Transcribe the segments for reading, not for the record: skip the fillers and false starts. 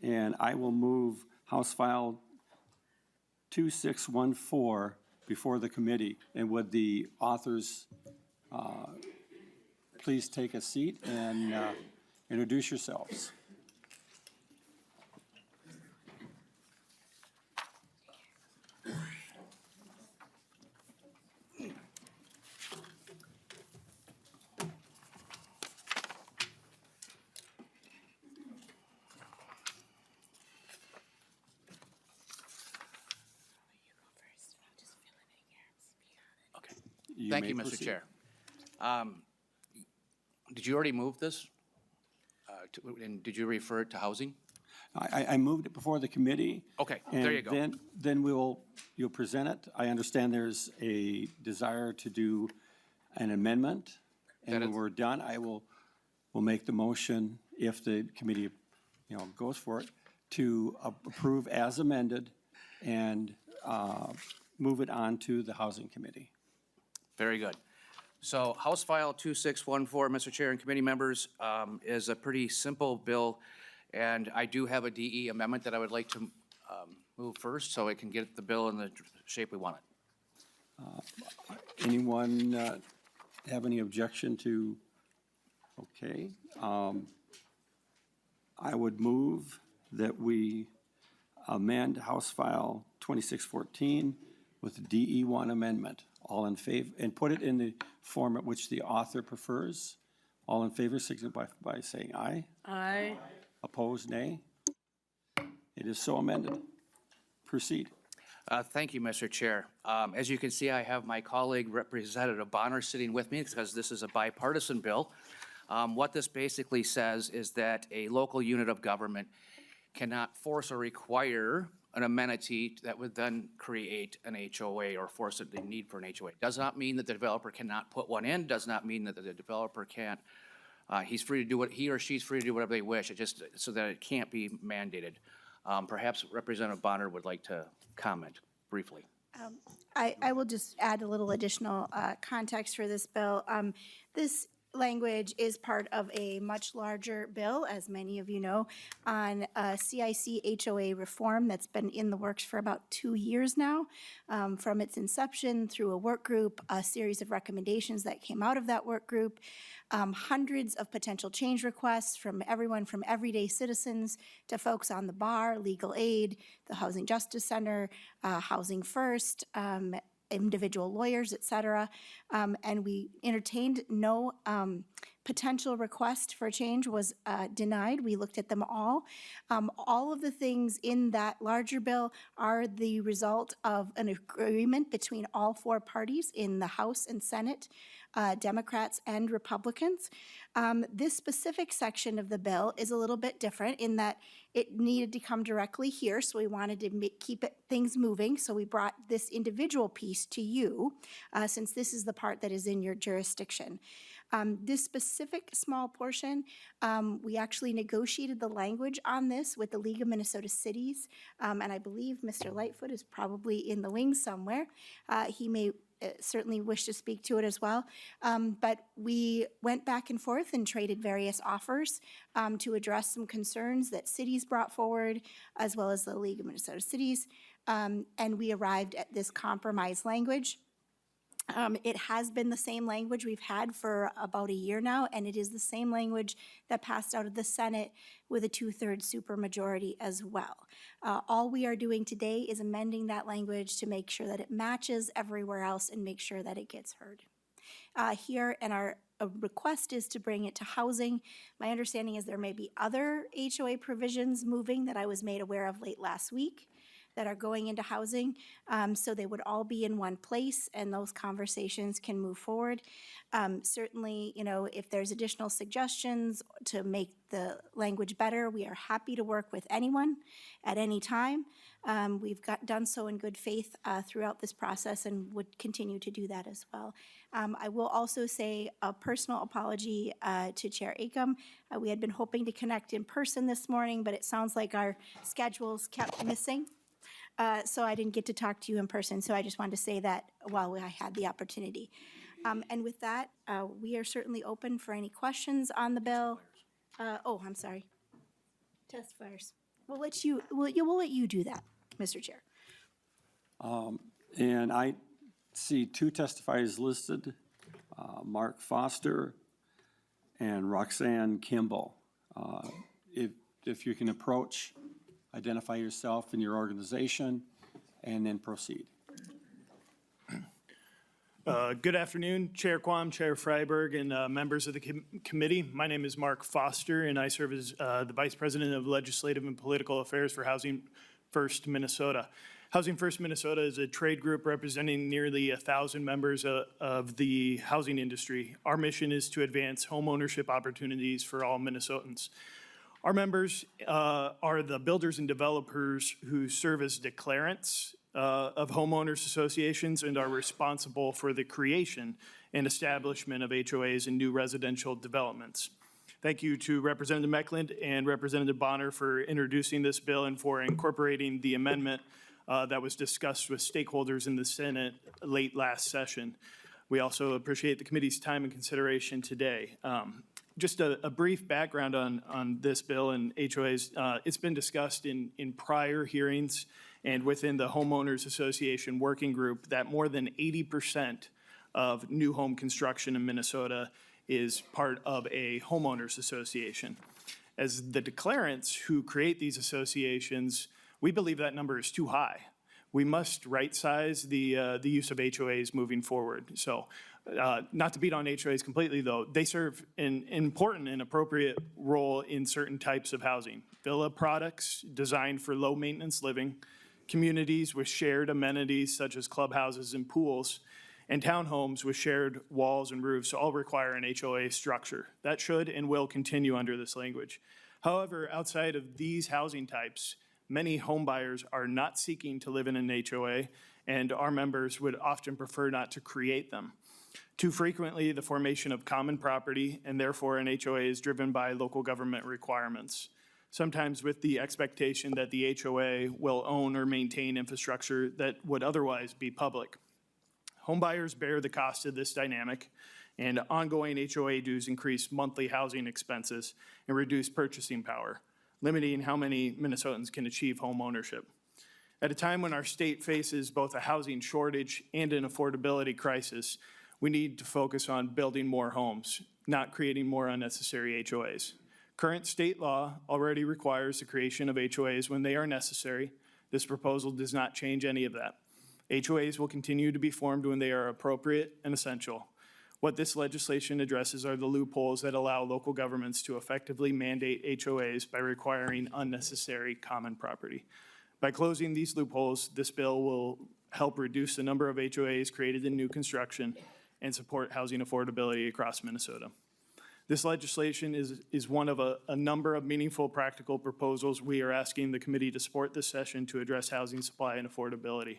and I will move House File 2614 before the committee. And would the authors please take a seat and introduce yourselves. Thank you, Mr. Chair. Did you already move this? And did you refer it to housing? I moved it before the committee. Okay, there you go. Then you'll present it. I understand there's a desire to do an amendment. And when we're done, we'll make the motion, if the committee, goes for it, to approve as amended and move it on to the Housing Committee. Very good. So House File 2614, Mr. Chair and committee members, is a pretty simple bill, and I do have a DE amendment that I would like to move first so it can get the bill in the shape we want it. Anyone have any objection to? Okay. I would move that we amend House File 2614 with the DE1 amendment. All in favor, and put it in the format which the author prefers. All in favor, signify by saying aye. Aye. Opposed, nay. It is so amended. Proceed. Thank you, Mr. Chair. As you can see, I have my colleague, Representative Bonner, sitting with me because this is a bipartisan bill. What this basically says is that a local unit of government cannot force or require an amenity that would then create an HOA or force the need for an HOA. Does not mean that the developer cannot put one in, does not mean that the developer can't, he's free to do what, he or she's free to do whatever they wish, it just, so that it can't be mandated. Perhaps Representative Bonner would like to comment briefly. I will just add a little additional context for this bill. This language is part of a much larger bill, as many of you know, on CIC HOA reform that's been in the works for about 2 years now. From its inception through a work group, a series of recommendations that came out of that work group, hundreds of potential change requests from everyone from everyday citizens to folks on the bar, legal aid, the Housing Justice Center, Housing First, individual lawyers, et cetera. And we entertained no potential request for change was denied. We looked at them all. All of the things in that larger bill are the result of an agreement between all 4 parties in the House and Senate, Democrats and Republicans. This specific section of the bill is a little bit different in that it needed to come directly here, so we wanted to keep things moving, so we brought this individual piece to you, since this is the part that is in your jurisdiction. This specific small portion, we actually negotiated the language on this with the League of Minnesota Cities, and I believe Mr. Lightfoot is probably in the wings somewhere. He may certainly wish to speak to it as well. But we went back and forth and traded various offers to address some concerns that cities brought forward, as well as the League of Minnesota Cities, and we arrived at this compromise language. It has been the same language we've had for about a year now, and it is the same language that passed out of the Senate with a 2/3 supermajority as well. All we are doing today is amending that language to make sure that it matches everywhere else and make sure that it gets heard. Here, and our request is to bring it to housing. My understanding is there may be other HOA provisions moving that I was made aware of late last week that are going into housing, so they would all be in one place and those conversations can move forward. Certainly, if there's additional suggestions to make the language better, we are happy to work with anyone at any time. We've done so in good faith throughout this process and would continue to do that as well. I will also say a personal apology to Chair Acom. We had been hoping to connect in person this morning, but it sounds like our schedules kept missing. So I didn't get to talk to you in person, so I just wanted to say that while I had the opportunity. And with that, we are certainly open for any questions on the bill. I'm sorry. Test fires. We'll let you do that, Mr. Chair. And I see two testifiers listed, Mark Foster and Roxanne Kimball. If you can approach, identify yourself and your organization, and then proceed. Good afternoon, Chair Quam, Chair Freiberg, and members of the committee. My name is Mark Foster, and I serve as the Vice President of Legislative and Political Affairs for Housing First Minnesota. Housing First Minnesota is a trade group representing nearly 1,000 members of the housing industry. Our mission is to advance home ownership opportunities for all Minnesotans. Our members are the builders and developers who serve as declarants of homeowners associations and are responsible for the creation and establishment of HOAs in new residential developments. Thank you to Representative Meckland and Representative Bonner for introducing this bill and for incorporating the amendment that was discussed with stakeholders in the Senate late last session. We also appreciate the committee's time and consideration today. Just a brief background on this bill and HOAs. It's been discussed in prior hearings and within the Homeowners Association Working Group that more than 80% of new home construction in Minnesota is part of a homeowners association. As the declarants who create these associations, we believe that number is too high. We must right-size the use of HOAs moving forward. So not to beat on HOAs completely, though, they serve an important and appropriate role in certain types of housing. Villa products designed for low-maintenance living, communities with shared amenities such as clubhouses and pools, and townhomes with shared walls and roofs all require an HOA structure. That should and will continue under this language. However, outside of these housing types, many home buyers are not seeking to live in an HOA, and our members would often prefer not to create them. Too frequently, the formation of common property and therefore an HOA is driven by local government requirements, sometimes with the expectation that the HOA will own or maintain infrastructure that would otherwise be public. Homebuyers bear the cost of this dynamic, and ongoing HOA dues increase monthly housing expenses and reduce purchasing power, limiting how many Minnesotans can achieve home ownership. At a time when our state faces both a housing shortage and an affordability crisis, we need to focus on building more homes, not creating more unnecessary HOAs. Current state law already requires the creation of HOAs when they are necessary. This proposal does not change any of that. HOAs will continue to be formed when they are appropriate and essential. What this legislation addresses are the loopholes that allow local governments to effectively mandate HOAs by requiring unnecessary common property. By closing these loopholes, this bill will help reduce the number of HOAs created in new construction and support housing affordability across Minnesota. This legislation is one of a number of meaningful practical proposals we are asking the committee to support this session to address housing supply and affordability.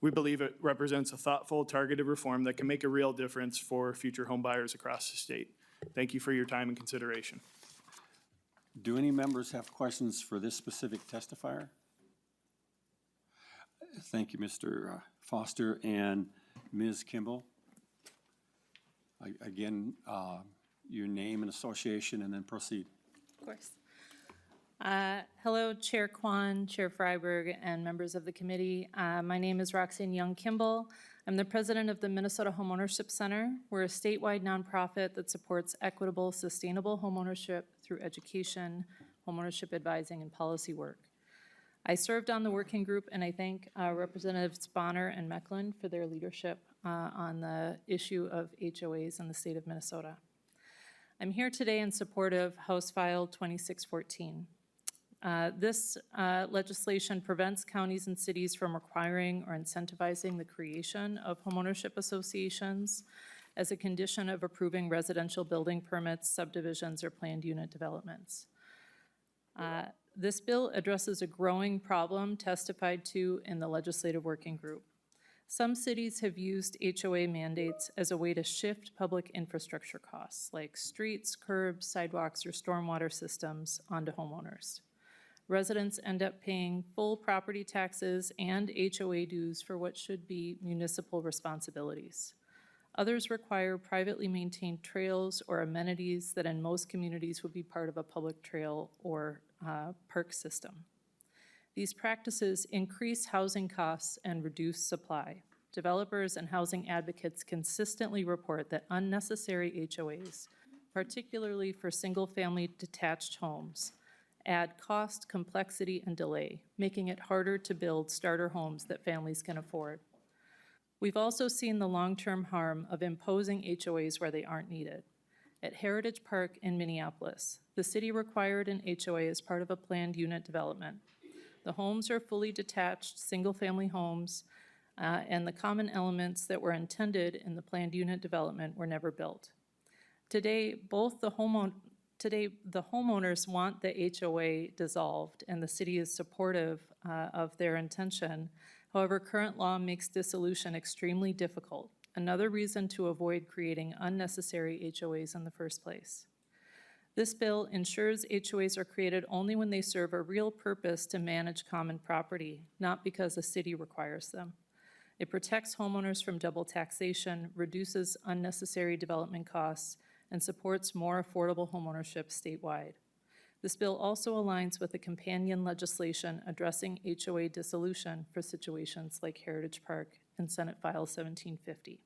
We believe it represents a thoughtful, targeted reform that can make a real difference for future home buyers across the state. Thank you for your time and consideration. Do any members have questions for this specific testifier? Thank you, Mr. Foster and Ms. Kimball. Again, your name and association, and then proceed. Of course. Hello, Chair Kwan, Chair Freiberg, and members of the committee. My name is Roxanne Young Kimball. I'm the president of the Minnesota Homeownership Center. We're a statewide nonprofit that supports equitable, sustainable homeownership through education, homeownership advising, and policy work. I served on the working group, and I thank Representatives Bonner and Mecklen for their leadership on the issue of HOAs in the state of Minnesota. I'm here today in support of House File 2614. This legislation prevents counties and cities from requiring or incentivizing the creation of homeownership associations as a condition of approving residential building permits, subdivisions, or planned unit developments. This bill addresses a growing problem testified to in the legislative working group. Some cities have used HOA mandates as a way to shift public infrastructure costs like streets, curbs, sidewalks, or stormwater systems onto homeowners. Residents end up paying full property taxes and HOA dues for what should be municipal responsibilities. Others require privately maintained trails or amenities that in most communities would be part of a public trail or park system. These practices increase housing costs and reduce supply. Developers and housing advocates consistently report that unnecessary HOAs, particularly for single-family detached homes, add cost, complexity, and delay, making it harder to build starter homes that families can afford. We've also seen the long-term harm of imposing HOAs where they aren't needed. At Heritage Park in Minneapolis, the city required an HOA as part of a planned unit development. The homes are fully detached, single-family homes, and the common elements that were intended in the planned unit development were never built. Today, the homeowners want the HOA dissolved, and the city is supportive of their intention. However, current law makes dissolution extremely difficult, another reason to avoid creating unnecessary HOAs in the first place. This bill ensures HOAs are created only when they serve a real purpose to manage common property, not because a city requires them. It protects homeowners from double taxation, reduces unnecessary development costs, and supports more affordable homeownership statewide. This bill also aligns with the companion legislation addressing HOA dissolution for situations like Heritage Park and Senate File 1750.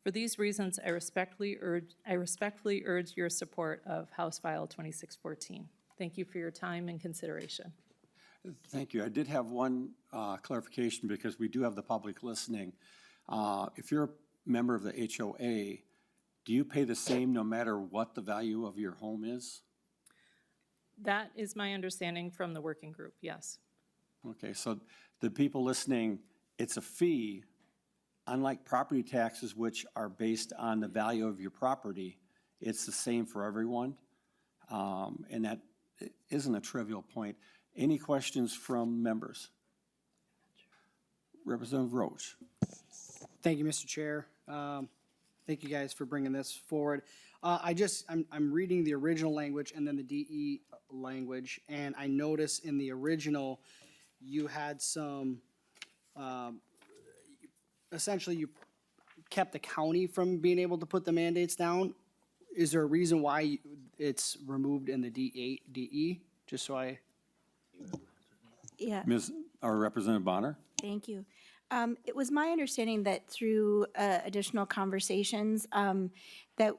For these reasons, I respectfully urge your support of House File 2614. Thank you for your time and consideration. Thank you. I did have one clarification because we do have the public listening. If you're a member of the HOA, do you pay the same no matter what the value of your home is? That is my understanding from the working group, yes. Okay, so the people listening, it's a fee, unlike property taxes, which are based on the value of your property. It's the same for everyone, and that isn't a trivial point. Any questions from members? Representative Roach. Thank you, Mr. Chair. Thank you guys for bringing this forward. I'm reading the original language and then the DE language, and I notice in the original, you had some, essentially you kept the county from being able to put the mandates down. Is there a reason why it's removed in the DE, just so I? Yeah. Our Representative Bonner. Thank you. It was my understanding that through additional conversations, that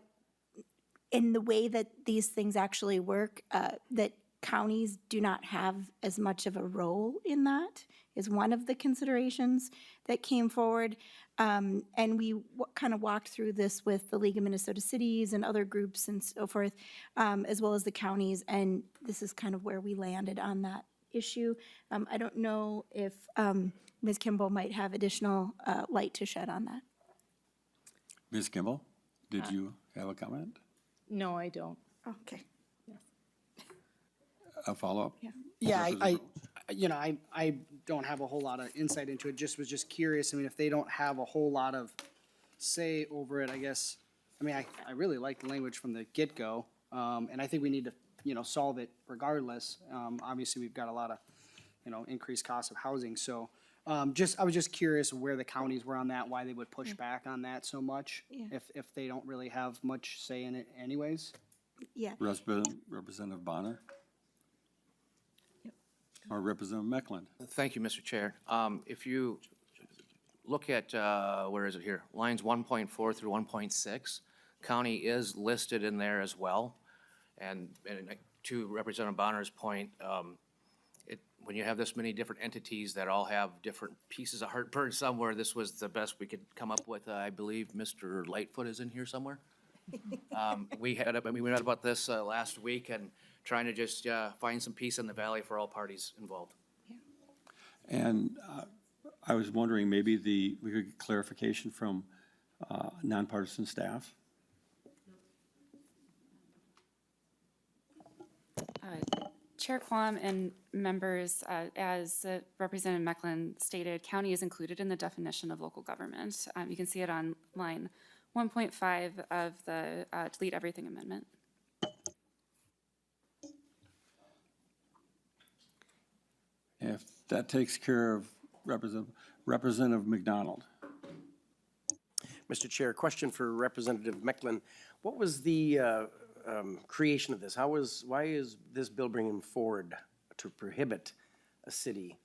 in the way that these things actually work, that counties do not have as much of a role in that, is one of the considerations that came forward. And we kind of walked through this with the League of Minnesota Cities and other groups and so forth, as well as the counties, and this is kind of where we landed on that issue. I don't know if Ms. Kimball might have additional light to shed on that. Ms. Kimball, did you have a comment? No, I don't. Okay. A follow-up? Yeah, I don't have a whole lot of insight into it, was just curious. I mean, if they don't have a whole lot of say over it, I guess, I mean, I really like the language from the get-go, and I think we need to, solve it regardless. Obviously, we've got a lot of, increased costs of housing, so I was just curious where the counties were on that, why they would push back on that so much, if they don't really have much say in it anyways. Yeah. Representative Bonner? Or Representative Mecklen? Thank you, Mr. Chair. If you look at, where is it here? Lines 1.4 through 1.6, county is listed in there as well. And to Representative Bonner's point, when you have this many different entities that all have different pieces of heartburn somewhere, this was the best we could come up with. I believe Mr. Lightfoot is in here somewhere. We read about this last week and trying to just find some peace in the valley for all parties involved. And I was wondering, maybe we could get clarification from nonpartisan staff? Chair Quam and members, as Representative Mecklen stated, county is included in the definition of local government. You can see it on line 1.5 of the delete everything amendment. If that takes care of Representative McDonald. Mr. Chair, question for Representative Mecklen. What was the creation of this? Why is this bill bringing forward to prohibit a city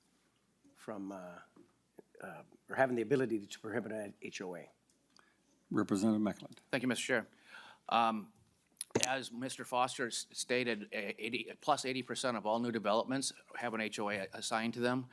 from, or having the ability to prohibit an HOA? Representative Mecklen. Thank you, Mr. Chair. As Mr. Foster stated, 80% of all new developments have an HOA assigned to them.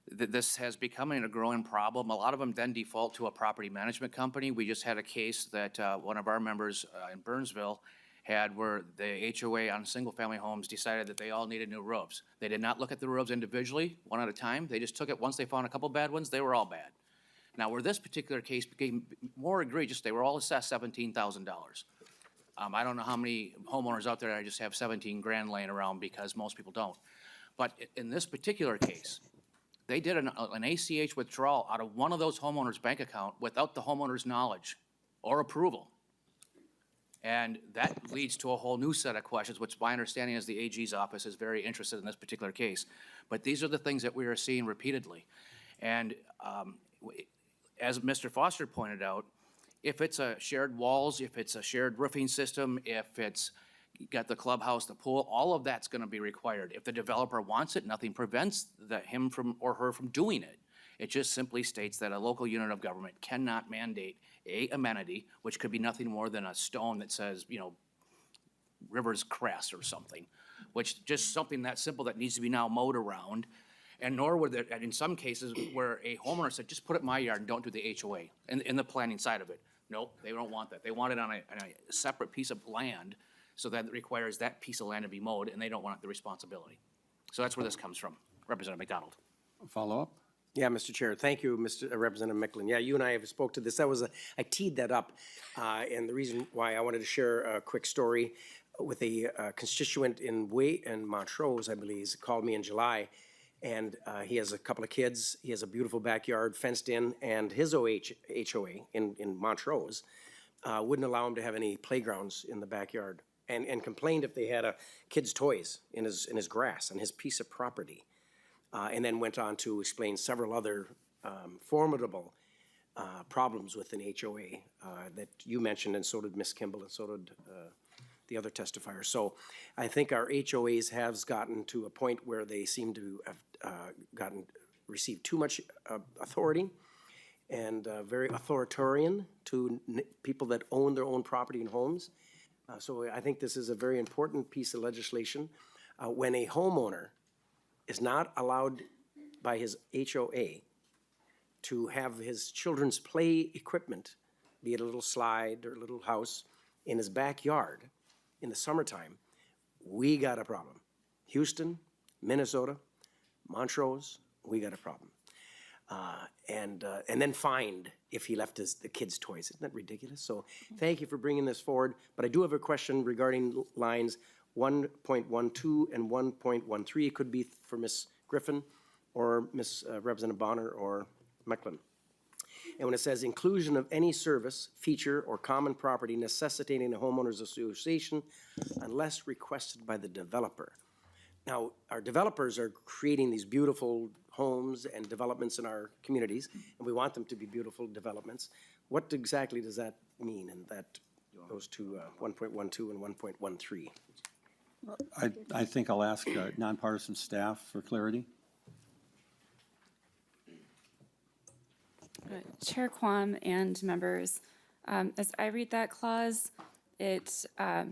This has become a growing problem. A lot of them then default to a property management company. We just had a case that one of our members in Burnsville had where the HOA on single-family homes decided that they all needed new roofs. They did not look at the roofs individually, one at a time. They just took it, once they found a couple bad ones, they were all bad. Now, where this particular case became more egregious, they were all assessed $17,000. I don't know how many homeowners out there that just have 17 grand laying around, because most people don't. But in this particular case, they did an ACH withdrawal out of one of those homeowners' bank account without the homeowner's knowledge or approval. And that leads to a whole new set of questions, which my understanding is the AG's office is very interested in this particular case. But these are the things that we are seeing repeatedly. And as Mr. Foster pointed out, if it's a shared walls, if it's a shared roofing system, if it's got the clubhouse, the pool, all of that's gonna be required. If the developer wants it, nothing prevents him from or her from doing it. It just simply states that a local unit of government cannot mandate a amenity, which could be nothing more than a stone that says, you know, River's Crest or something, which just something that simple that needs to be now mowed around. And nor would there, in some cases where a homeowner said, just put it in my yard and don't do the HOA in the planning side of it. Nope, they don't want that. They want it on a separate piece of land, so that requires that piece of land to be mowed, and they don't want the responsibility. So that's where this comes from. Representative McDonald. Follow up? Yeah, Mr. Chair, thank you, Representative Mecklen. Yeah, you and I have spoke to this. I teed that up, and the reason why I wanted to share a quick story with a constituent in Montrose, I believe, he called me in July, and he has a couple of kids. He has a beautiful backyard fenced in, and his HOA in Montrose wouldn't allow him to have any playgrounds in the backyard, and complained if they had kids' toys in his grass on his piece of property. And then went on to explain several other formidable problems with an HOA that you mentioned, and so did Ms. Kimball, and so did the other testifiers. So I think our HOAs have gotten to a point where they seem to have received too much authority, and very authoritarian to people that own their own property and homes. So I think this is a very important piece of legislation. When a homeowner is not allowed by his HOA to have his children's play equipment, be it a little slide or a little house, in his backyard in the summertime, we got a problem. Houston, Minnesota, Montrose, we got a problem. And then fined if he left the kids' toys. Isn't that ridiculous? So thank you for bringing this forward. But I do have a question regarding lines 1.12 and 1.13. It could be for Ms. Griffin or Ms. Representative Bonner or Mecklen. And when it says inclusion of any service, feature, or common property necessitating a homeowners association unless requested by the developer. Now, our developers are creating these beautiful homes and developments in our communities, and we want them to be beautiful developments. What exactly does that mean in those two, 1.12 and 1.13? I think I'll ask nonpartisan staff for clarity. Chair Quam and members, as I read that clause, I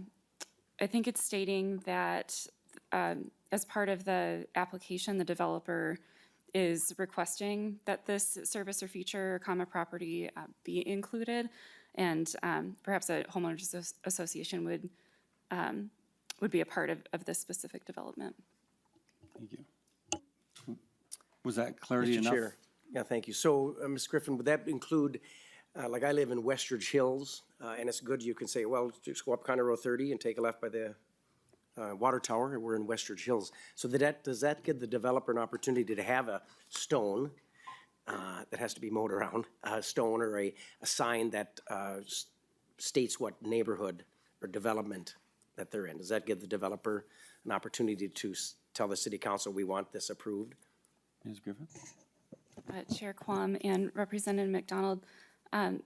think it's stating that as part of the application, the developer is requesting that this service or feature or common property be included, and perhaps a homeowners association would be a part of this specific development. Thank you. Was that clarity Mr. enough? Chair. Yeah, thank you. So, Ms. Griffin, would that include, like I live in Westridge Hills, and it's good, you can say, well, just go up County Road 30 and take a left by the water tower, and we're in Westridge Hills. So does that give the developer an opportunity to have a stone that has to be mowed around, a stone or a sign that states what neighborhood or development that they're in? Does that give the developer an opportunity to tell the city council, we want this approved? Ms. Griffin? Chair Quam and Representative McDonald, I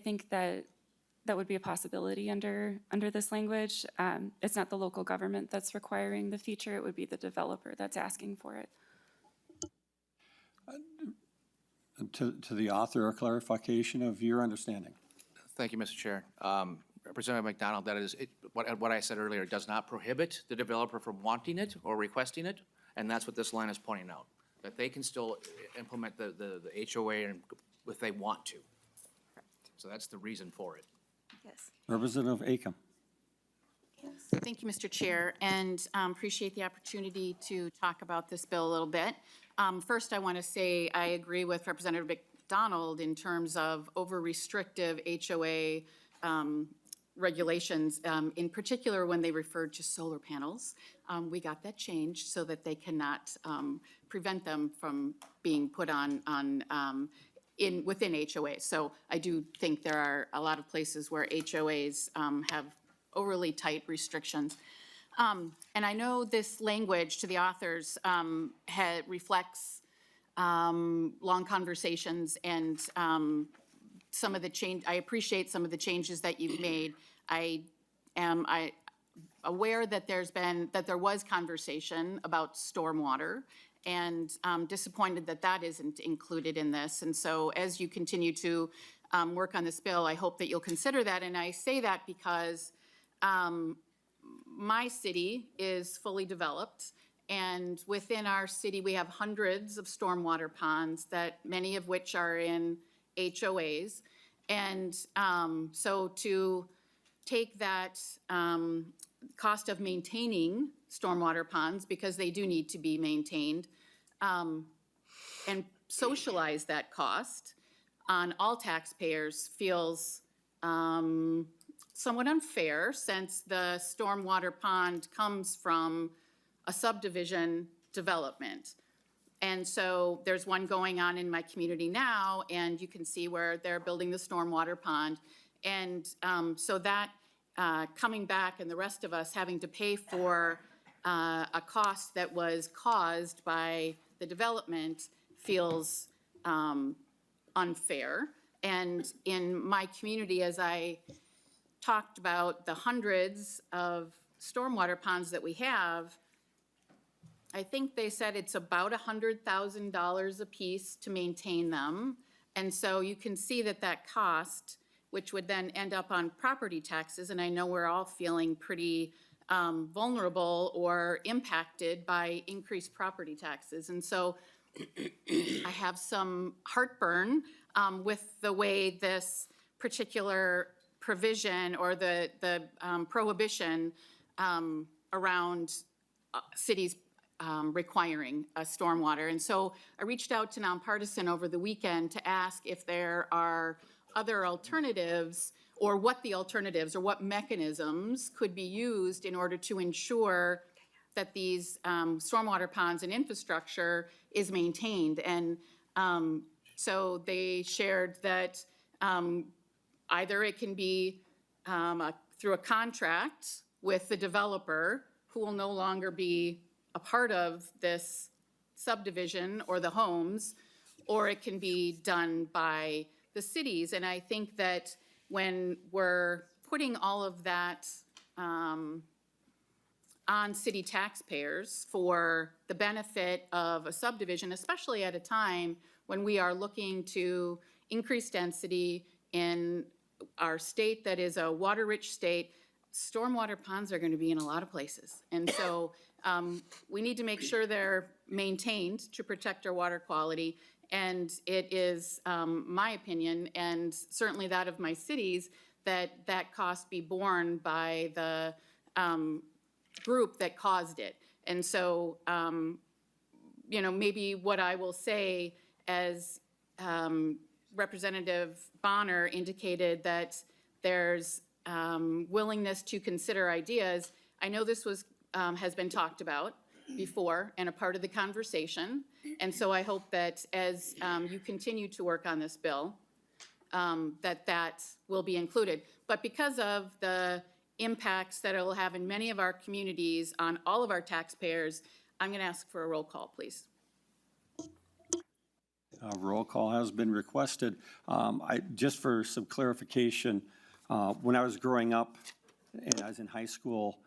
think that that would be a possibility under this language. It's not the local government that's requiring the feature, it would be the developer that's asking for it. To the author, a clarification of your understanding. Thank you, Mr. Chair. Representative McDonald, that is, what I said earlier, does not prohibit the developer from wanting it or requesting it, and that's what this line is pointing out, that they can still implement the HOA and if they want to. So that's the reason for it. Yes. Representative Acom. Thank you, Mr. Chair, and appreciate the opportunity to talk about this bill a little bit. First, I want to say I agree with Representative McDonald in terms of over-restrictive HOA regulations, in particular when they referred to solar panels. We got that changed so that they cannot prevent them from being put on within HOAs. So I do think there are a lot of places where HOAs have overly tight restrictions. And I know this language to the authors reflects long conversations and some of the change. I appreciate some of the changes that you've made. I am aware that there was conversation about stormwater, and disappointed that that isn't included in this. And so as you continue to work on this bill, I hope that you'll consider that. And I say that because my city is fully developed, and within our city, we have hundreds of stormwater ponds, that many of which are in HOAs. And so to take that cost of maintaining stormwater ponds, because they do need to be maintained, and socialize that cost on all taxpayers feels somewhat unfair, since the stormwater pond comes from a subdivision development. And so there's one going on in my community now, and you can see where they're building the stormwater pond. And so that coming back and the rest of us having to pay for a cost that was caused by the development feels unfair. And in my community, as I talked about the hundreds of stormwater ponds that we have, I think they said it's about $100,000 a piece to maintain them. And so you can see that that cost, which would then end up on property taxes, and I know we're all feeling pretty vulnerable or impacted by increased property taxes. And so I have some heartburn with the way this particular provision or the prohibition around cities requiring a stormwater. And so I reached out to Nonpartisan over the weekend to ask if there are other alternatives, or what the alternatives or what mechanisms could be used in order to ensure that these stormwater ponds and infrastructure is maintained. And so they shared that either it can be through a contract with the developer, who will no longer be a part of this subdivision or the homes, or it can be done by the cities. And I think that when we're putting all of that on city taxpayers for the benefit of a subdivision, especially at a time when we are looking to increase density in our state that is a water-rich state, stormwater ponds are going to be in a lot of places. And so we need to make sure they're maintained to protect our water quality. And it is my opinion, and certainly that of my cities, that that cost be borne by the group that caused it. And so, you know, maybe what I will say, as Representative Bonner indicated, that there's willingness to consider ideas. I know this was has been talked about before and a part of the conversation. And so I hope that as you continue to work on this bill, that will be included. But because of the impacts that it will have in many of our communities on all of our taxpayers, I'm going to ask for a roll call, please. Roll call has been requested. Just for some clarification, When I was growing up and I was in high school,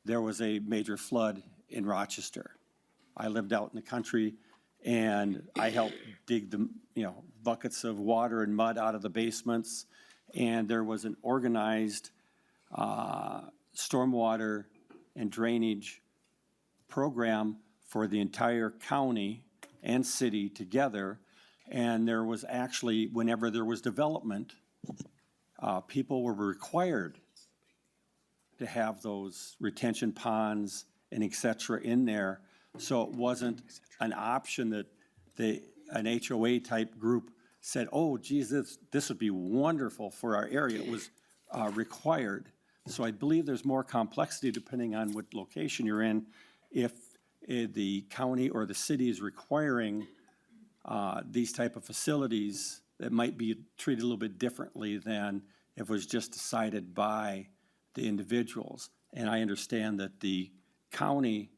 there was a major flood in Rochester. I lived out in the country and I helped dig the, buckets of water and mud out of the basements. And there was an organized stormwater and drainage program for the entire county and city together. And there was actually, whenever there was development, people were required to have those retention ponds and et cetera in there. So it wasn't an option that an HOA type group said, oh geez, this would be wonderful for our area. It was required. So I believe there's more complexity depending on what location you're in. If the county or the city is requiring these type of facilities, that might be treated a little bit differently than if it was just decided by the individuals. And I understand that the county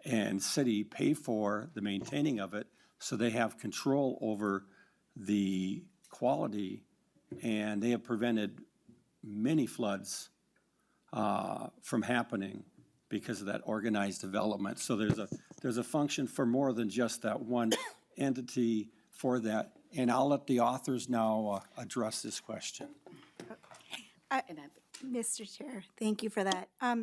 and city pay for the maintaining of it, so they have control over the quality, and they have prevented many floods from happening because of that organized development. So there's a function for more than just that one entity for that. And I'll let the authors now address this question. Mr. Chair, thank you for that. I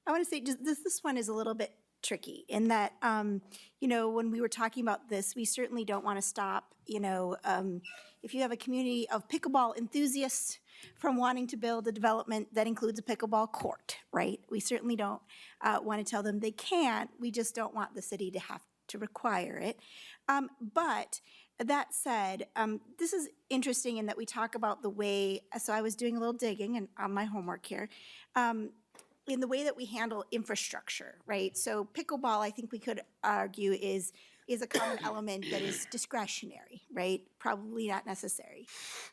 want to say just this one is a little bit tricky in that, when we were talking about this, we certainly don't want to stop, if you have a community of pickleball enthusiasts from wanting to build a development that includes a pickleball court, right? We certainly don't want to tell them they can't. We just don't want the city to have to require it. But that said, this is interesting in that we talk about the way, so I was doing a little digging and on my homework here, in the way that we handle infrastructure, right? So pickleball, I think we could argue is a common element that is discretionary, right? Probably not necessary.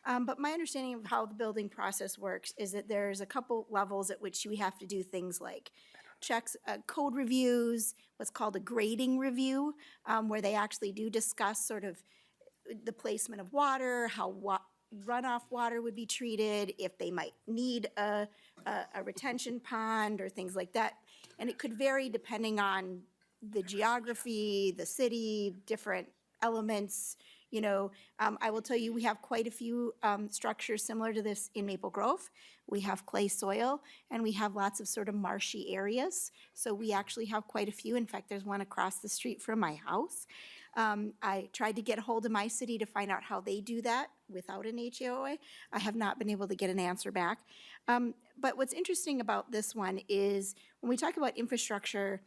But my understanding of how the building process works is that there's a couple levels at which we have to do things like checks, code reviews, what's called a grading review, where they actually do discuss sort of the placement of water, how runoff water would be treated, if they might need a retention pond or things like that. And it could vary depending on the geography, the city, different elements. I will tell you, we have quite a few structures similar to this in Maple Grove. We have clay soil, and we have lots of sort of marshy areas. So we actually have quite a few. In fact, there's one across the street from my house. I tried to get a hold of my city to find out how they do that without an HOA. I have not been able to get an answer back. But what's interesting about this one is when we talk about infrastructure,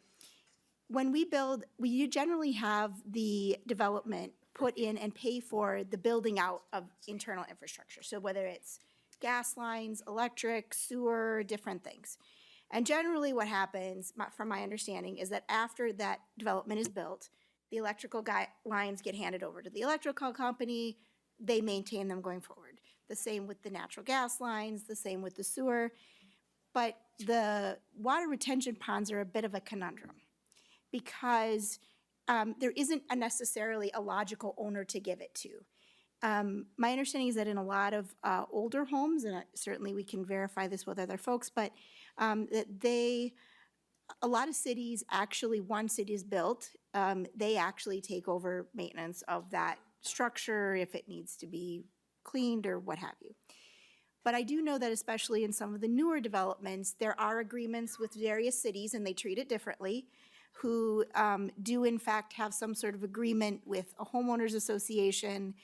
when we build, we generally have the development put in and pay for the building out of internal infrastructure. So whether it's gas lines, electric, sewer, different things. And generally what happens, from my understanding, is that after that development is built, the electrical lines get handed over to the electrical company. They maintain them going forward. The same with the natural gas lines, the same with the sewer. But the water retention ponds are a bit of a conundrum because there isn't necessarily a logical owner to give it to. My understanding is that in a lot of older homes, and certainly we can verify this with other folks, but that a lot of cities actually, once it is built, they actually take over maintenance of that structure if it needs to be cleaned or what have you. But I do know that especially in some of the newer developments, there are agreements with various cities, and they treat it differently, who do in fact have some sort of agreement with a homeowners association.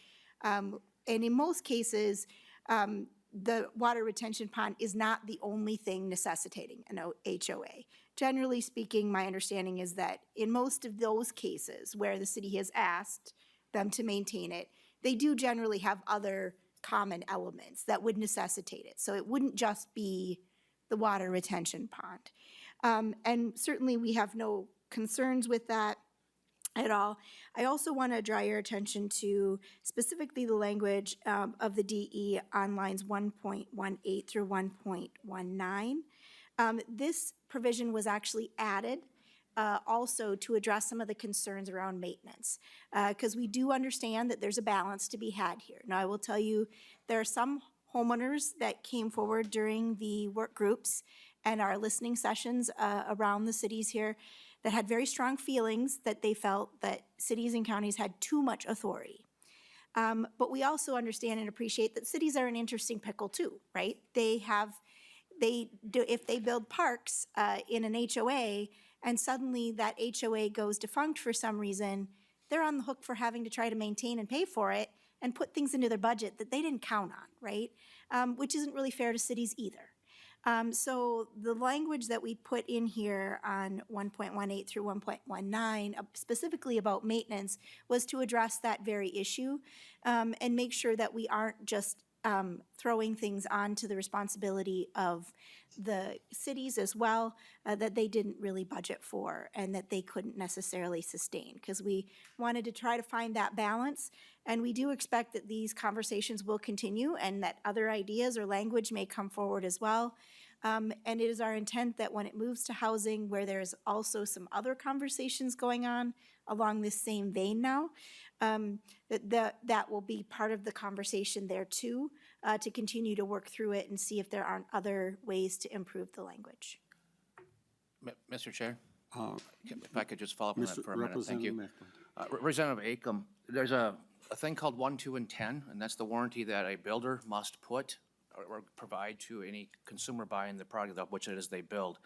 And in most cases, the water retention pond is not the only thing necessitating an HOA. Generally speaking, my understanding is that in most of those cases where the city has asked them to maintain it, they do generally have other common elements that would necessitate it. So it wouldn't just be the water retention pond. And certainly we have no concerns with that at all. I also want to draw your attention to specifically the language of the DE on lines 1.18 through 1.19. This provision was actually added also to address some of the concerns around maintenance, because we do understand that there's a balance to be had here. Now, I will tell you, there are some homeowners that came forward during the work groups and our listening sessions around the cities here that had very strong feelings that they felt that cities and counties had too much authority. But we also understand and appreciate that cities are an interesting pickle too, right? If they build parks in an HOA and suddenly that HOA goes defunct for some reason, they're on the hook for having to try to maintain and pay for it and put things into their budget that they didn't count on, right? Which isn't really fair to cities either. So the language that we put in here on 1.18 through 1.19, specifically about maintenance, was to address that very issue and make sure that we aren't just throwing things onto the responsibility of the cities as well that they didn't really budget for and that they couldn't necessarily sustain, because we wanted to try to find that balance. And we do expect that these conversations will continue and that other ideas or language may come forward as well. And it is our intent that when it moves to housing, where there's also some other conversations going on along this same vein now, that will be part of the conversation there too, to continue to work through it and see if there aren't other ways to improve the language. Mr. Chair, if I could just follow up on that for a minute, thank Representative you. Mecklen. Representative Acom, there's a thing called 1, 2, and 10, and that's the warranty that a builder must put or provide to any consumer buying the product of which it is they build.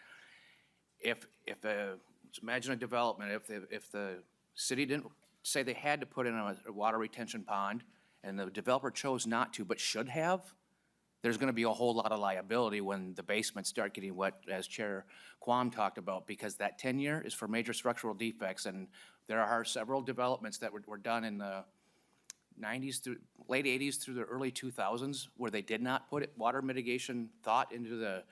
Imagine a development, if the city didn't say they had to put in a water retention pond and the developer chose not to but should have, there's gonna be a whole lot of liability when the basements start getting wet, as Chair Quam talked about, because that 10-year is for major structural defects, and there are several developments that were done in the 90s through late 80s through the early 2000s where they did not put water mitigation thought into the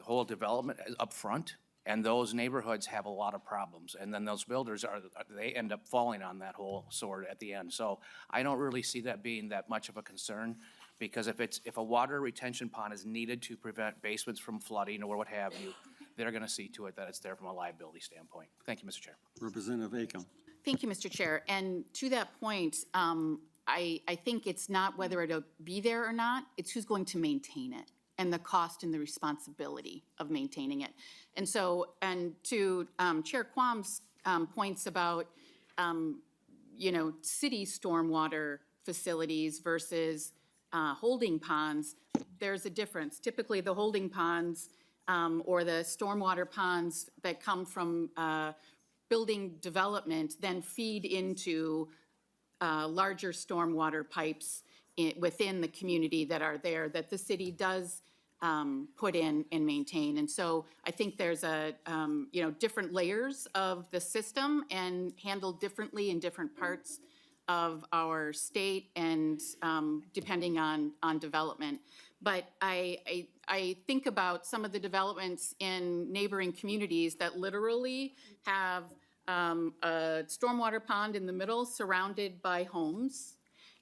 whole development up front, and those neighborhoods have a lot of problems. And then those builders they end up falling on that whole sword at the end. So I don't really see that being that much of a concern, because if a water retention pond is needed to prevent basements from flooding or what have you, they're gonna see to it that it's there from a liability standpoint. Thank you, Mr. Chair. Representative Acom. Thank you, Mr. Chair. And to that point, I think it's not whether it'll be there or not, it's who's going to maintain it and the cost and the responsibility of maintaining it. And so, and to Chair Quam's points about, city stormwater facilities versus holding ponds, there's a difference. Typically, the holding ponds or the stormwater ponds that come from building development then feed into larger stormwater pipes within the community that are there that the city does put in and maintain. And so I think there's different layers of the system and handled differently in different parts of our state and depending on development. But I think about some of the developments in neighboring communities that literally have a stormwater pond in the middle surrounded by homes.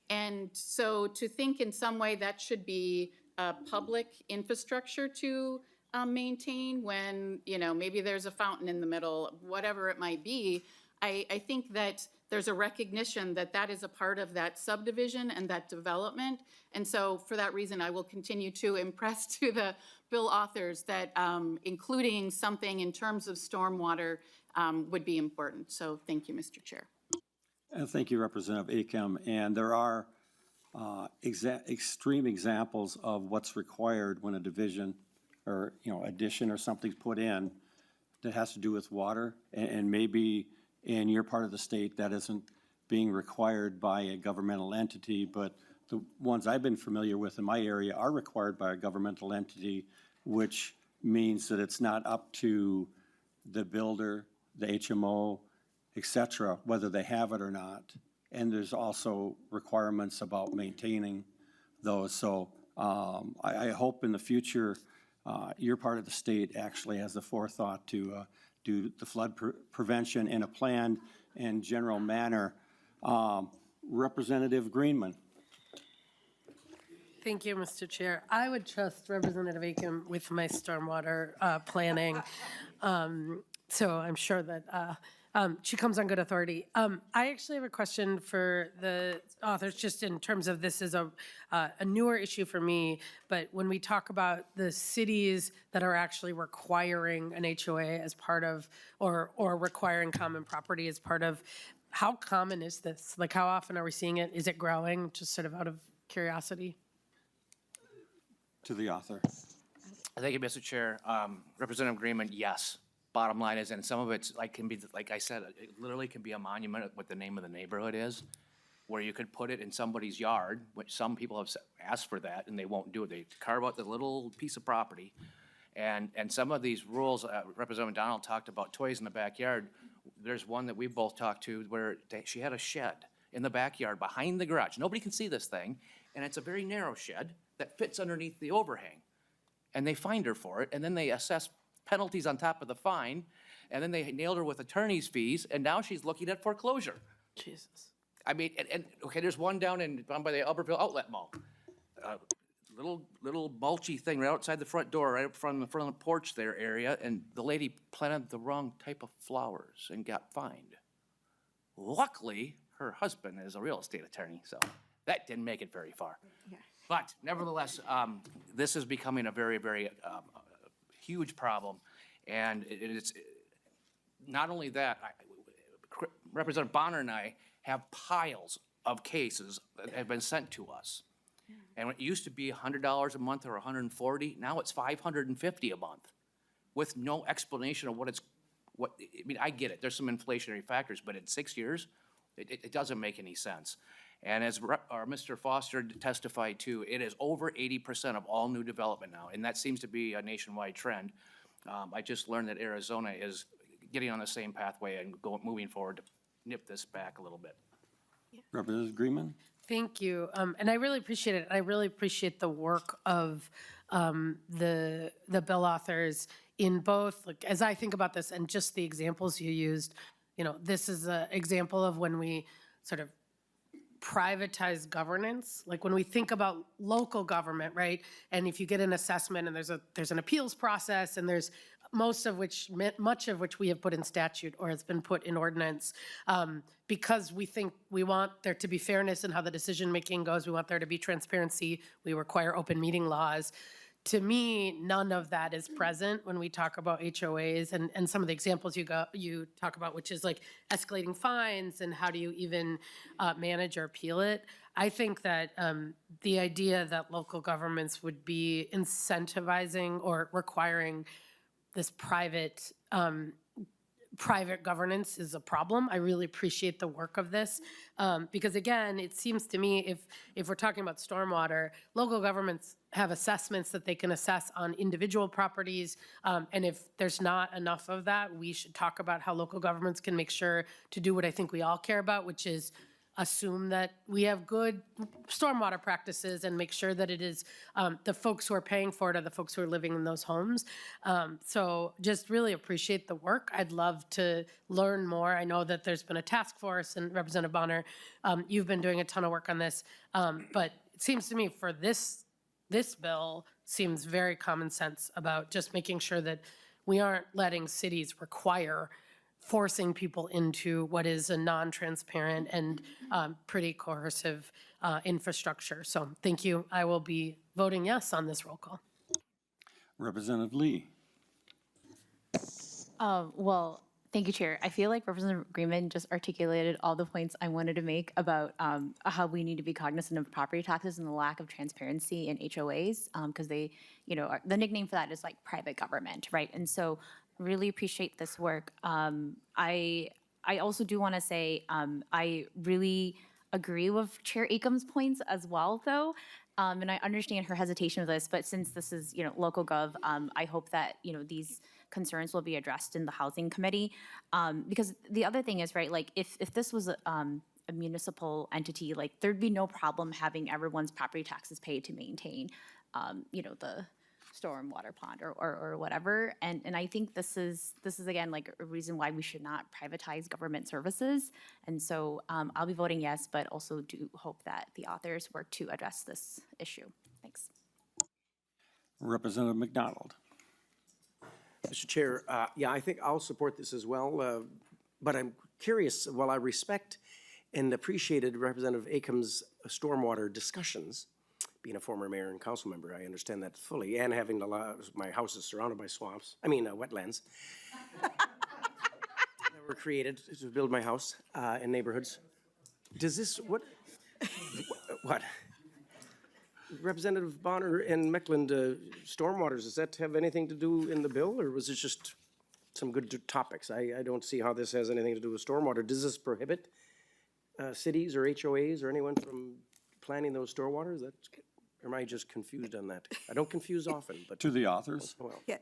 And so to think in some way that should be a public infrastructure to maintain when, maybe there's a fountain in the middle, whatever it might be, I think that there's a recognition that that is a part of that subdivision and that development. And so for that reason, I will continue to impress to the bill authors that including something in terms of stormwater would be important. So thank you, Mr. Chair. Thank you, Representative Acom. And there are extreme examples of what's required when a division or, addition or something's put in that has to do with water. And maybe in your part of the state that isn't being required by a governmental entity, but the ones I've been familiar with in my area are required by a governmental entity, which means that it's not up to the builder, the HMO, et cetera, whether they have it or not. And there's also requirements about maintaining those. So I hope in the future, your part of the state actually has the forethought to do the flood prevention in a planned and general manner. Representative Greenman. Thank you, Mr. Chair. I would trust Representative Acom with my stormwater planning. So I'm sure that She comes on good authority. I actually have a question for the authors, just in terms of this is a newer issue for me, but when we talk about the cities that are actually requiring an HOA as part of, or requiring common property as part of, how common is this? Like, how often are we seeing it? Is it growing, just sort of out of curiosity? To the author. Thank you, Mr. Chair. Representative Greenman, yes. Bottom line is, and some of it's like, can be, like I said, it literally can be a monument of what the name of the neighborhood is, where you could put it in somebody's yard, which some people have asked for that, and they won't do it. They carve out the little piece of property. And some of these rules, Representative McDonald talked about toys in the backyard. There's one that we both talked to where she had a shed in the backyard behind the garage. Nobody can see this thing, and it's a very narrow shed that fits underneath the overhang. And they fined her for it, and then they assess penalties on top of the fine, and then they nailed her with attorney's fees, and now she's looking at foreclosure. Jesus. I mean, and okay, there's one down by the Albertville Outlet Mall. Little mulchy thing right outside the front door, right up front, in the front of the porch there area, and the lady planted the wrong type of flowers and got fined. Luckily, her husband is a real estate attorney, so that didn't make it very far. Yeah. But nevertheless, this is becoming a very, very huge problem. And it's not only that, Representative Bonner and I have piles of cases that have been sent to us. And it used to be $100 a month or $140, now it's $550 a month with no explanation of I mean, I get it, there's some inflationary factors, but in 6 years, it doesn't make any sense. And as Mr. Foster testified to, it is over 80% of all new development now, and that seems to be a nationwide trend. I just learned that Arizona is getting on the same pathway and moving forward to nip this back a little bit. Representative Greenman? Thank you. And I really appreciate it. I really appreciate the work of the bill authors in both, like, as I think about this and just the examples you used, you know, this is an example of when we sort of privatize governance. Like when we think about local government, right? And if you get an assessment and there's an appeals process and there's much of which we have put in statute or has been put in ordinance, because we think we want there to be fairness in how the decision-making goes. We want there to be transparency. We require open meeting laws. To me, none of that is present when we talk about HOAs and some of the examples you talk about, which is like escalating fines and how do you even manage or appeal it. I think that the idea that local governments would be incentivizing or requiring this private governance is a problem. I really appreciate the work of this because again, it seems to me if we're talking about stormwater, local governments have assessments that they can assess on individual properties. And if there's not enough of that, we should talk about how local governments can make sure to do what I think we all care about, which is assume that we have good stormwater practices and make sure that it is the folks who are paying for it are the folks who are living in those homes. So just really appreciate the work. I'd love to learn more. I know that there's been a task force, and Representative Bonner, you've been doing a ton of work on this. But it seems to me for this bill seems very common sense about just making sure that we aren't letting cities require forcing people into what is a non-transparent and pretty coercive infrastructure. So thank you. I will be voting yes on this roll call. Representative Lee? Well, thank you, Chair. I feel like Representative Greenman just articulated all the points I wanted to make about how we need to be cognizant of property taxes and the lack of transparency in HOAs, because they, you know, the nickname for that is like private government, right? And so really appreciate this work. I also do want to say I really agree with Chair Akam's points as well, though. And I understand her hesitation with this, but since this is, you know, local gov, I hope that, you know, these concerns will be addressed in the Housing Committee. Because the other thing is, right, like if this was a municipal entity, like there'd be no problem having everyone's property taxes paid to maintain, you know, the storm water pond or whatever. And I think this is again, like a reason why we should not privatize government services. And so I'll be voting yes, but also do hope that the authors work to address this issue. Thanks. Representative McDonald? Mr. Chair, yeah, I think I'll support this as well. but I'm curious, while I respect and appreciated Representative Akeham's stormwater discussions, being a former mayor and council member, I understand that fully, and having my house is surrounded by swamps, wetlands. That were created to build my house and neighborhoods. Does this, what? Representative Bonner and Meckland, stormwaters, does that have anything to do in the bill, or was it just some good topics? I don't see how this has anything to do with stormwater. Does this prohibit cities or HOAs or anyone from planning those stormwaters? Or am I just confused on that? I don't confuse often, but. To the authors? Well, Yeah.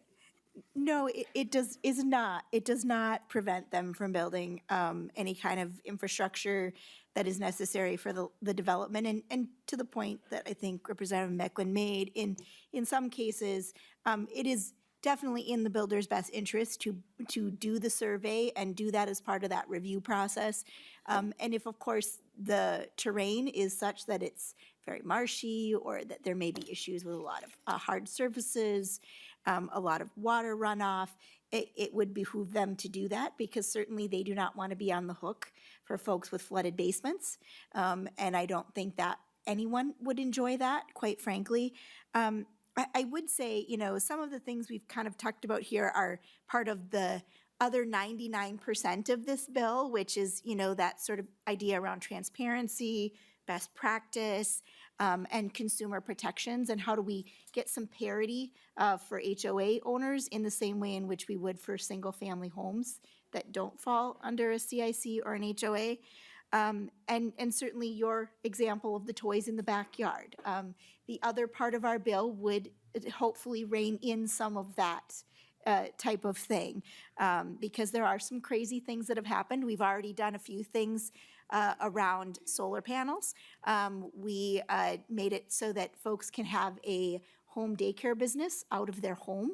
No, it does not prevent them from building any kind of infrastructure that is necessary for the development. And to the point that I think Representative Mecklen made, in some cases, it is definitely in the builder's best interest to do the survey and do that as part of that review process. And if, of course, the terrain is such that it's very marshy or that there may be issues with a lot of hard surfaces, a lot of water runoff, it would behoove them to do that because certainly they do not want to be on the hook for folks with flooded basements. And I don't think that anyone would enjoy that, quite frankly. I would say, some of the things we've kind of talked about here are part of the other 99% of this bill, which is, that sort of idea around transparency, best practice, and consumer protections, and how do we get some parity for HOA owners in the same way in which we would for single-family homes that don't fall under a CIC or an HOA. And certainly your example of the toys in the backyard. The other part of our bill would hopefully rein in some of that type of thing, because there are some crazy things that have happened. We've already done a few things around solar panels. We made it so that folks can have a home daycare business out of their home,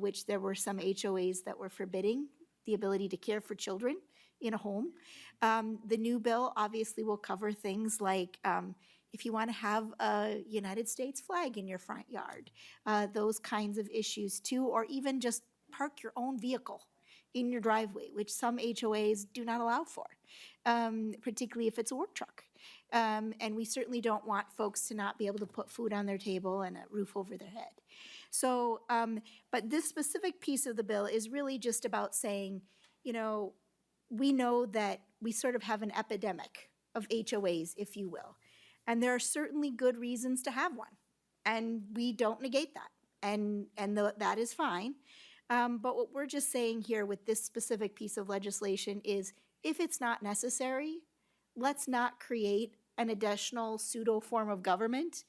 which there were some HOAs that were forbidding the ability to care for children in a home. The new bill obviously will cover things like if you want to have a United States flag in your front yard, those kinds of issues too, or even just park your own vehicle in your driveway, which some HOAs do not allow for, particularly if it's a work truck. And we certainly don't want folks to not be able to put food on their table and a roof over their head. So, but this specific piece of the bill is really just about saying, we know that we sort of have an epidemic of HOAs, if you will. And there are certainly good reasons to have one. And we don't negate that. And that is fine. But what we're just saying here with this specific piece of legislation is if it's not necessary, let's not create an additional pseudo form of government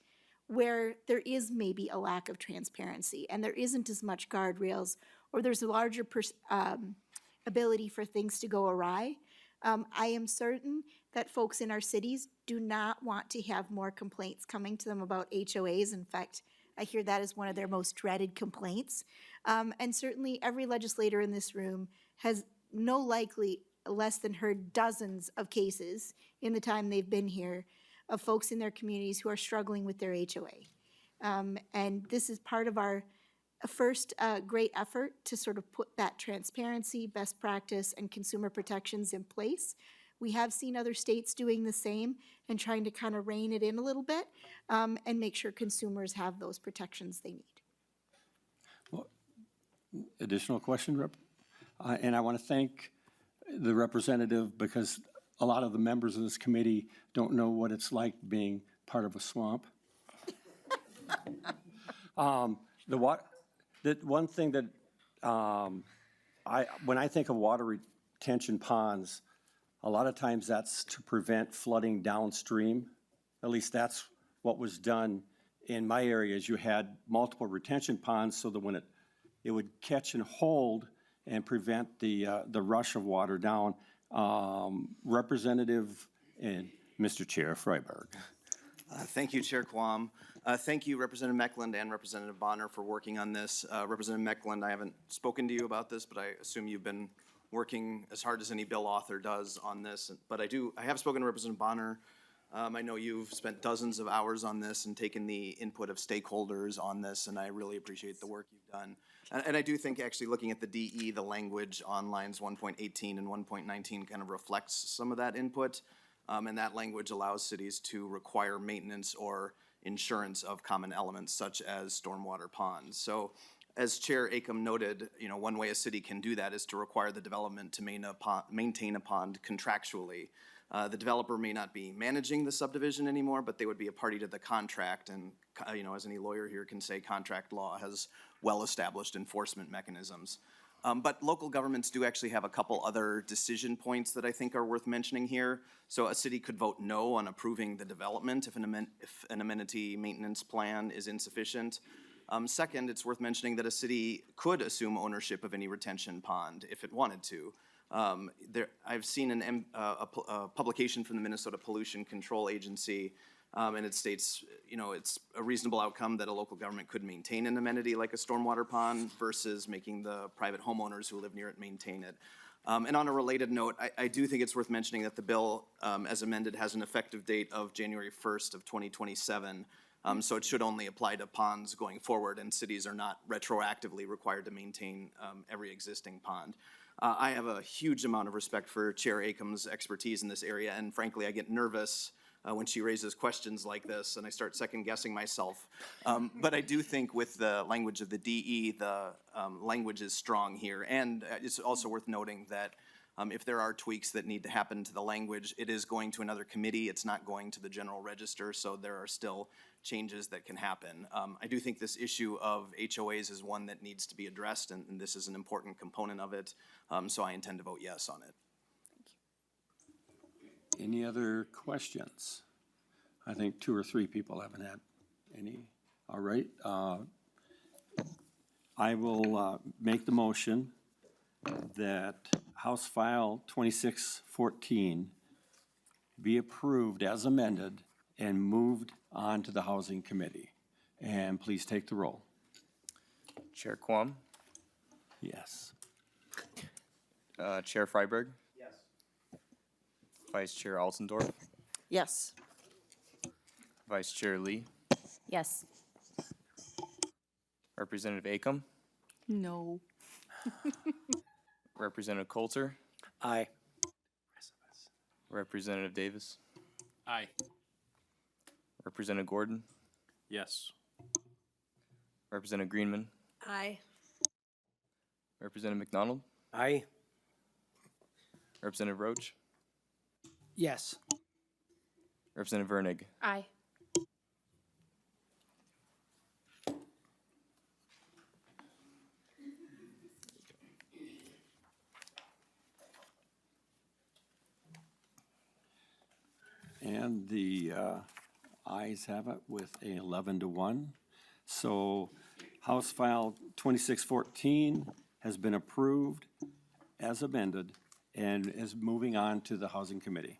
where there is maybe a lack of transparency and there isn't as much guardrails or there's a larger ability for things to go awry. I am certain that folks in our cities do not want to have more complaints coming to them about HOAs. In fact, I hear that is one of their most dreaded complaints. And certainly every legislator in this room has no likely less than heard dozens of cases in the time they've been here of folks in their communities who are struggling with their HOA. And this is part of our first great effort to sort of put that transparency, best practice, and consumer protections in place. We have seen other states doing the same and trying to kind of rein it in a little bit and make sure consumers have those protections they need. Well, additional question, Rep? And I want to thank the representative because a lot of the members of this committee don't know what it's like being part of a swamp. The one thing that when I think of water retention ponds, a lot of times that's to prevent flooding downstream. At least that's what was done in my area. Is you had multiple retention ponds so that when it would catch and hold and prevent the rush of water down. Representative and Mr. Chair Freiberg. Thank you, Chair Quam. Thank you, Representative Meckland and Representative Bonner for working on this. Representative Meckland, I haven't spoken to you about this, but I assume you've been working as hard as any bill author does on this. But I have spoken to Representative Bonner I know you've spent dozens of hours on this and taken the input of stakeholders on this, and I really appreciate the work you've done. And I do think actually looking at the DE, the language on lines 1.18 and 1.19 kind of reflects some of that input. And that language allows cities to require maintenance or insurance of common elements such as stormwater ponds. So as Chair Acom noted, one way a city can do that is to require the development to maintain a pond contractually. The developer may not be managing the subdivision anymore, but they would be a party to the contract. And, as any lawyer here can say, contract law has well-established enforcement mechanisms. But local governments do actually have a couple other decision points that I think are worth mentioning here. So a city could vote no on approving the development if an amenity maintenance plan is insufficient. Second, it's worth mentioning that a city could assume ownership of any retention pond if it wanted to. I've seen a publication from the Minnesota Pollution Control Agency, and it states, it's a reasonable outcome that a local government could maintain an amenity like a stormwater pond versus making the private homeowners who live near it maintain it. And on a related note, I do think it's worth mentioning that the bill, as amended, has an effective date of January 1st of 2027. So it should only apply to ponds going forward, and cities are not retroactively required to maintain every existing pond. I have a huge amount of respect for Chair Acom's expertise in this area, and frankly, I get nervous when she raises questions like this, and I start second-guessing myself. But I do think with the language of the DE, the language is strong here, and it's also worth noting that if there are tweaks that need to happen to the language, it is going to another committee. It's not going to the general register, so there are still changes that can happen. I do think this issue of HOAs is one that needs to be addressed, and this is an important component of it, so I intend to vote yes on it. Any other questions? I think 2 or 3 people haven't had any. All right. I will make the motion that House File 2614 be approved as amended and moved on to the Housing Committee. And please take the roll. Chair Quam, Yes. Chair Freiberg. Yes. Vice Chair Altendorf, Yes. Vice Chair Lee, Yes. Representative Acom, No. Representative Coulter, Aye. Representative Davis, Aye. Representative Gordon, Yes. Representative Greenman, Aye. Representative McDonald, Aye. Representative Roach, Yes. Representative Vernig. Aye. And the ayes have it with a 11-1. So House File 2614 has been approved as amended and is moving on to the Housing Committee.